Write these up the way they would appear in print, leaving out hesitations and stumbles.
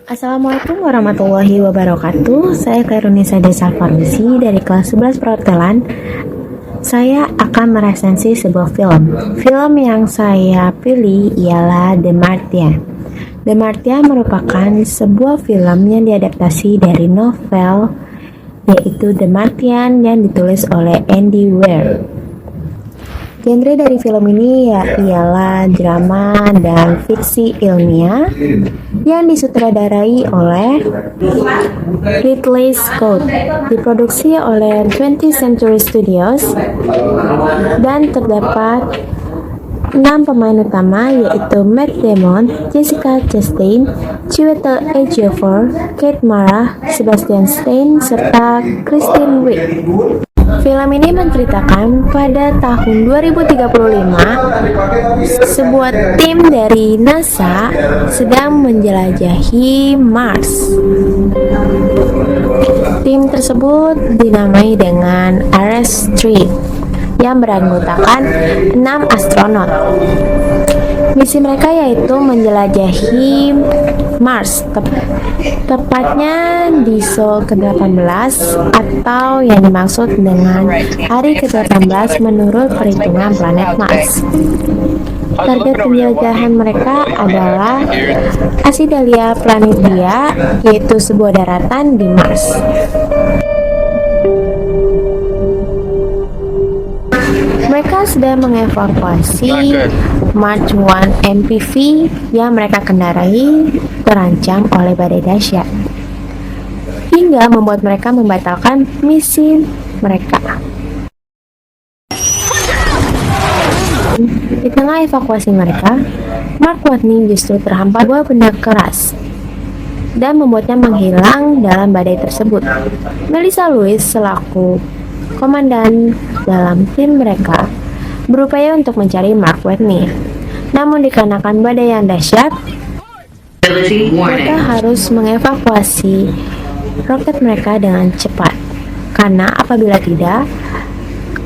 Assalamualaikum warahmatullahi wabarakatuh. Saya Kairunisa Desa Farmasi dari kelas 11 perhotelan. Saya akan meresensi sebuah film. Film yang saya pilih ialah The Martian. The Martian merupakan sebuah film yang diadaptasi dari novel, yaitu The Martian yang ditulis oleh Andy Weir. Genre dari film ini ialah drama dan fiksi ilmiah yang disutradarai oleh Ridley Scott, diproduksi oleh 20th Century Studios, dan terdapat 6 pemain utama yaitu Matt Damon, Jessica Chastain, Chiwetel Ejiofor, Kate Mara, Sebastian Stan, serta Kristen Wiig. Film ini menceritakan pada tahun 2035 sebuah tim dari NASA sedang menjelajahi Mars. Tim tersebut dinamai dengan Ares-3 yang beranggotakan 6 astronot. Misi mereka yaitu menjelajahi Mars, tepatnya di Sol ke-18 atau yang dimaksud dengan hari ke-18 menurut perhitungan planet Mars. Target penjelajahan mereka adalah Asidalia Planitia, yaitu sebuah daratan di Mars. Mereka sedang mengevakuasi Mark 1 MPV yang mereka kendarai terancam oleh badai dahsyat, hingga membuat mereka membatalkan misi mereka. Di tengah evakuasi mereka, Mark Watney justru terhampar buah benda keras dan membuatnya menghilang dalam badai tersebut. Melissa Lewis selaku komandan dalam tim mereka berupaya untuk mencari Mark Watney. Namun dikarenakan badai yang dahsyat, mereka harus mengevakuasi roket mereka dengan cepat, karena apabila tidak,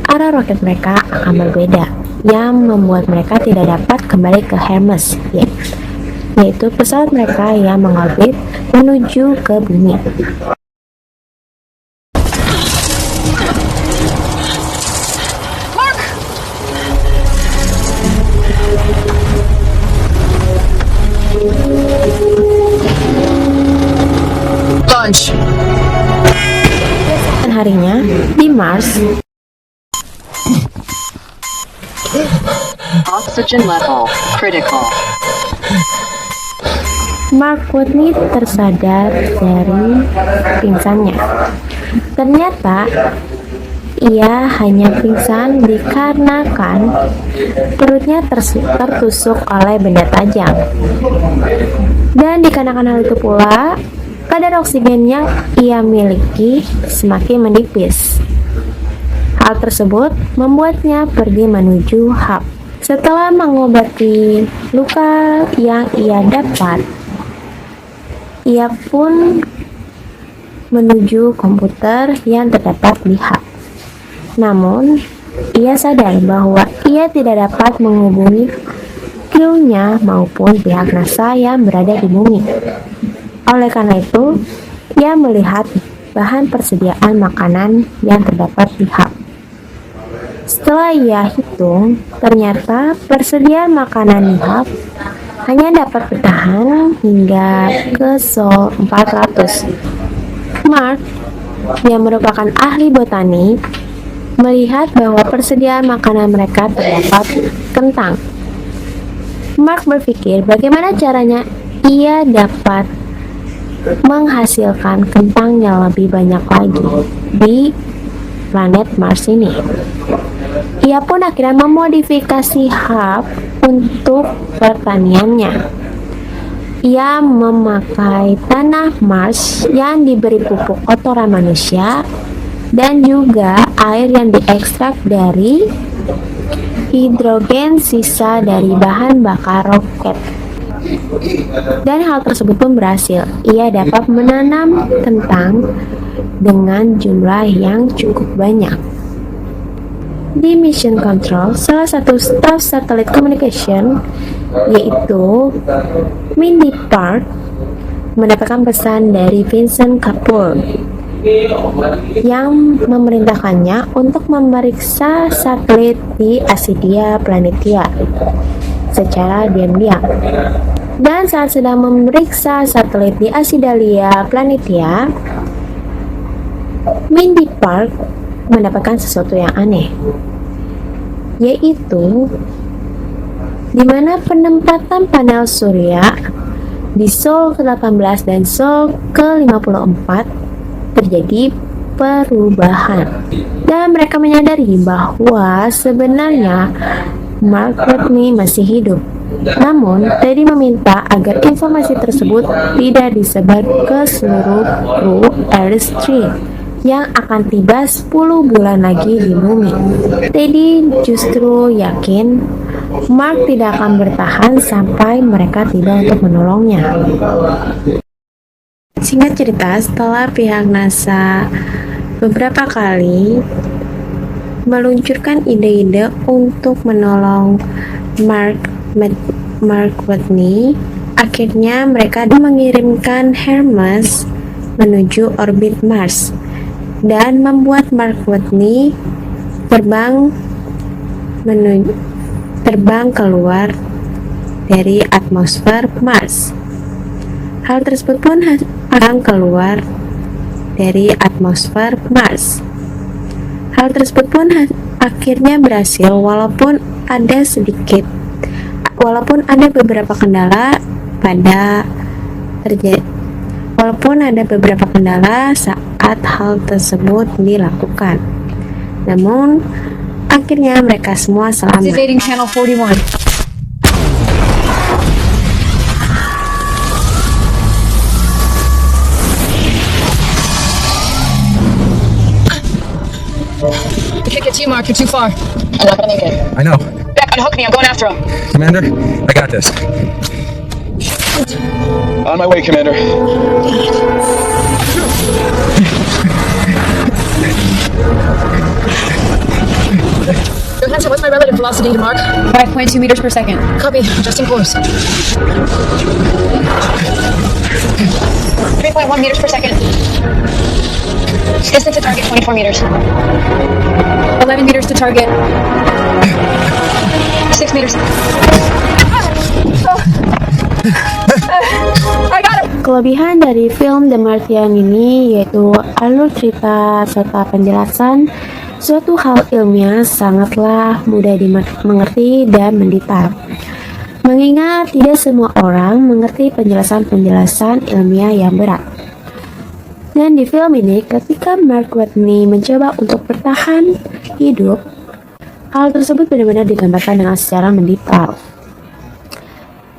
arah roket mereka akan berbeda, yang membuat mereka tidak dapat kembali ke Hermes, yaitu pesawat mereka yang mengorbit menuju ke bumi. Launch. Dan harinya di Mars, Oxygen level critical. Mark Watney tersadar dari pingsannya. Ternyata ia hanya pingsan dikarenakan perutnya tertusuk oleh benda tajam. Dan dikarenakan hal itu pula, kadar oksigen yang ia miliki semakin menipis. Hal tersebut membuatnya pergi menuju hub. Setelah mengobati luka yang ia dapat, ia pun menuju komputer yang terdapat di hub. Namun, ia sadar bahwa ia tidak dapat menghubungi krunya maupun pihak NASA yang berada di bumi. Oleh karena itu, ia melihat bahan persediaan makanan yang terdapat di hub. Setelah ia hitung, ternyata persediaan makanan di hub hanya dapat bertahan hingga ke Sol 400. Mark, yang merupakan ahli botanik, melihat bahwa persediaan makanan mereka terdapat kentang. Mark berpikir bagaimana caranya ia dapat menghasilkan kentang yang lebih banyak lagi di planet Mars ini. Ia pun akhirnya memodifikasi hub untuk pertaniannya. Ia memakai tanah Mars yang diberi pupuk kotoran manusia dan juga air yang diekstrak dari hidrogen sisa dari bahan bakar roket. Dan hal tersebut pun berhasil. Ia dapat menanam kentang dengan jumlah yang cukup banyak. Di Mission Control, salah satu staf satelit communication yaitu Mindy Park mendapatkan pesan dari Vincent Kapoor yang memerintahkannya untuk memeriksa satelit di Asidia Planitia secara diam-diam. Dan saat sedang memeriksa satelit di Asidalia Planitia, Mindy Park mendapatkan sesuatu yang aneh, yaitu di mana penempatan panel surya di Sol ke-18 dan Sol ke-54 terjadi perubahan, dan mereka menyadari bahwa sebenarnya Mark Watney masih hidup. Namun, Teddy meminta agar informasi tersebut tidak disebar ke seluruh kru Airstream yang akan tiba 10 bulan lagi di bumi. Teddy justru yakin Mark tidak akan bertahan sampai mereka tiba untuk menolongnya. Singkat cerita, setelah pihak NASA beberapa kali meluncurkan ide-ide untuk menolong Mark Watney, akhirnya mereka mengirimkan Hermes menuju orbit Mars dan membuat Mark Watney terbang keluar dari atmosfer Mars. Hal tersebut pun akan keluar dari atmosfer Mars. Hal tersebut pun akhirnya berhasil walaupun ada beberapa kendala saat hal tersebut dilakukan. Namun akhirnya mereka semua selamat. Activating channel 41. I can't get to you, Mark. You're too far. I'm not gonna make it. I know. Beck, unhook me. I'm going after him. Commander, I got this. On my way, Commander. Johansson, what's my relative velocity to Mark? 5.2 meters per second. Copy. Adjusting course. 3.1 meters per second. Distance to target 24 meters. 11 meters to target. 6 meters. I got him! Kelebihan dari film The Martian ini yaitu alur cerita serta penjelasan suatu hal ilmiah sangatlah mudah dimengerti dan mendetail. Mengingat tidak semua orang mengerti penjelasan-penjelasan ilmiah yang berat. Dan di film ini, ketika Mark Watney mencoba untuk bertahan hidup, hal tersebut benar-benar digambarkan dengan secara mendetail.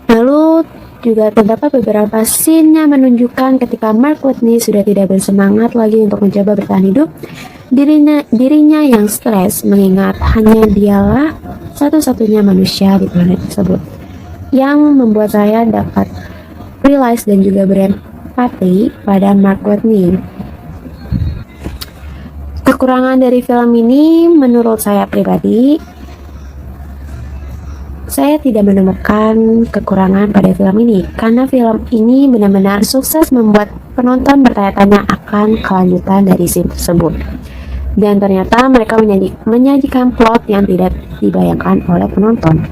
Lalu juga terdapat beberapa scene yang menunjukkan ketika Mark Watney sudah tidak bersemangat lagi untuk mencoba bertahan hidup, dirinya yang stres mengingat hanya dialah satu-satunya manusia di planet tersebut, yang membuat saya dapat realize dan juga berempati pada Mark Watney. Kekurangan dari film ini menurut saya pribadi, saya tidak menemukan kekurangan pada film ini karena film ini benar-benar sukses membuat penonton bertanya-tanya akan kelanjutan dari scene tersebut. Dan ternyata mereka menyajikan plot yang tidak dibayangkan oleh penonton.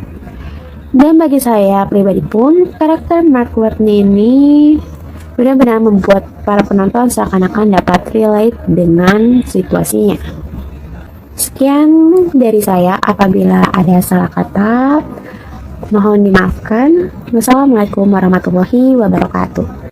Dan bagi saya pribadi pun, karakter Mark Watney ini benar-benar membuat para penonton seakan-akan dapat relate dengan situasinya. Sekian dari saya, apabila ada salah kata mohon dimaafkan. Wassalamualaikum warahmatullahi wabarakatuh.